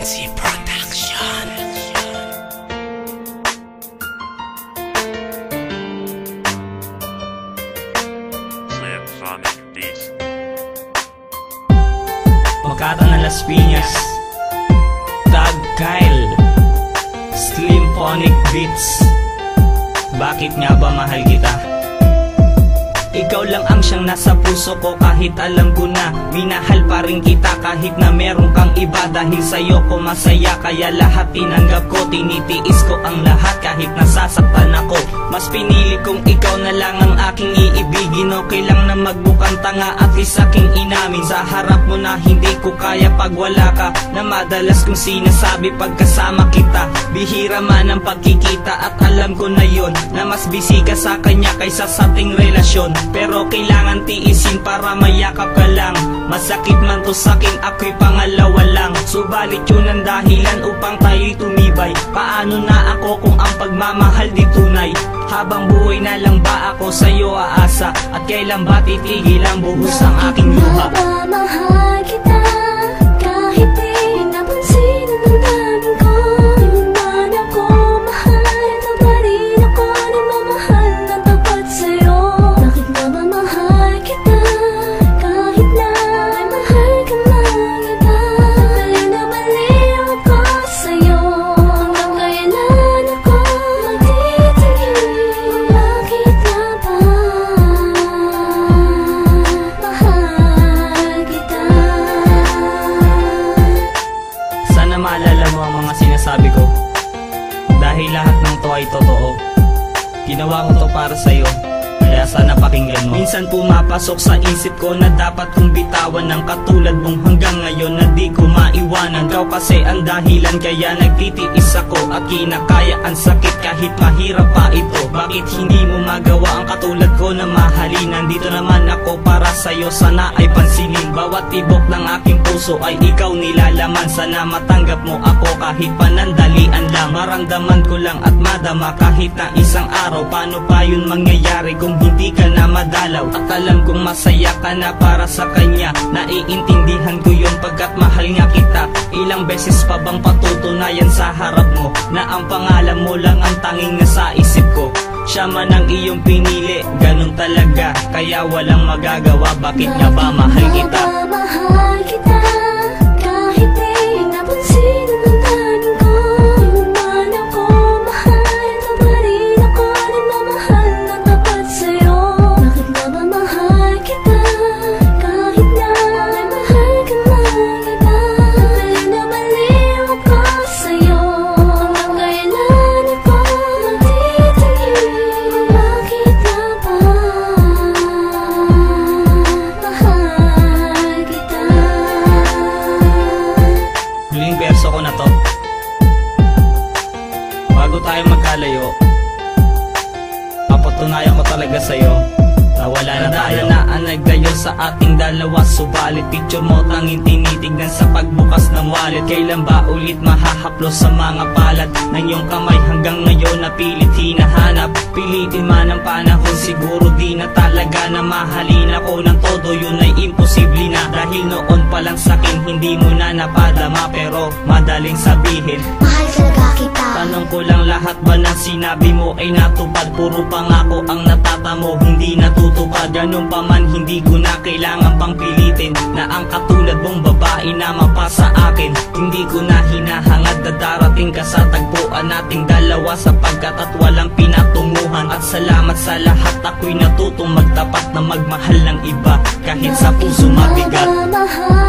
Easy Production. Slim Sonic Beats. Makata ng Las Piñas, Tag Kyle, Slim Sonic Beats. Bakit nga ba mahal kita? Ikaw lang ang siyang nasa puso ko, kahit alam ko na minahal pa rin kita kahit na meron kang iba. Dahil sa'yo ko masaya, kaya lahat tinanggap ko. Tinitiis ko ang lahat kahit nasasaktan ako. Mas pinili kong ikaw na lang ang aking iibigin. Okay lang na magbukang tanga at least aking inamin sa harap mo na hindi ko kaya pag wala ka. Na madalas kong sinasabi pagkasama kita. Bihira man ang pagkikita at alam ko na yon, na mas busy ka sa kanya kaysa sa ating relasyon. Pero kailangan tiisin para mayakap ka lang. Masakit man to sa'kin, ako'y pangalawa lang. Subalit yun ang dahilan upang tayo'y tumibay. Paano na ako kung ang pagmamahal di tunay? Habang buhay na lang ba ako sa'yo aasa? At kailan ba titigil ang buhos ang aking luha? Mahal kita kahit di napansin ang damdamin ko. Di mo man ako mahal, ito pa rin ako nagmamahal na tapat sa'yo. Bakit nga ba mahal kita kahit na ay mahal ka ng iba? Bali na baliw ako sa'yo. Hanggang kailan ako magtitingin? Bakit nga ba mahal kita? Sana maalala mo ang mga sinasabi ko, dahil lahat ng to ay totoo. Ginawa ko to para sa'yo, kaya sana pakinggan mo. Minsan pumapasok sa isip ko na dapat kong bitawan ng katulad mong hanggang ngayon na di ko maiwanan. Ikaw kasi ang dahilan kaya nagtitiis ako at kinakaya ang sakit kahit mahirap pa ito. Bakit hindi mo magawa ang katulad ko na mahalin? Nandito naman ako para sa'yo, sana ay pansinin. Bawat tibok ng aking puso ay ikaw nilalaman. Sana matanggap mo ako kahit panandalian lang. Maramdaman ko lang at madama kahit na isang araw. Paano pa yun mangyayari kung hindi ka na madalaw? At alam kong masaya ka na para sa kanya. Naiintindihan ko yun pagkat mahal nga kita. Ilang beses pa bang patutunayan sa harap mo na ang pangalan mo lang ang tanging nasa isip ko? Siya man ang iyong pinili, ganun talaga, kaya walang magagawa. Bakit nga ba mahal kita? Mahal kita kahit di napansin ang damdamin ko. Di mo man ako mahal, ito pa rin ako nagmamahal na tapat sa'yo. Bakit nga ba mahal kita kahit na ay mahal ka ng iba? Bali na baliw ako sa'yo. Hanggang kailan ako magtitingin? Bakit nga ba mahal kita? Huling verso ko na to. Bago tayo magkalayo, papatunayan ko talaga sa'yo na wala na tayo na ang nagdayo sa ating dalawa. Subalit picture mo tanging tinitignan sa pagbukas ng wallet. Kailan ba ulit mahahaplo sa mga palad ng iyong kamay? Hanggang ngayon napilit hinahanap. Pilitin man ang panahon, siguro di na talaga na mahalin ako ng todo. Yun ay imposible na, dahil noon pa lang sa'kin hindi mo na napadama. Pero madaling sabihin, Mahal talaga kita. tanong ko lang, lahat ba ng sinabi mo ay natupad? Puro pangako ang natatamo, hindi natutupad. Ganun pa man hindi ko na kailangan pang pilitin na ang katulad mong babae na mapasa akin. Hindi ko na hinahangad na darating ka sa tagpuan nating dalawa, sapagkat at walang pinatunguhan. At salamat sa lahat, ako'y natutong magtapat na magmahal ng iba kahit sa puso mabigat. Mahal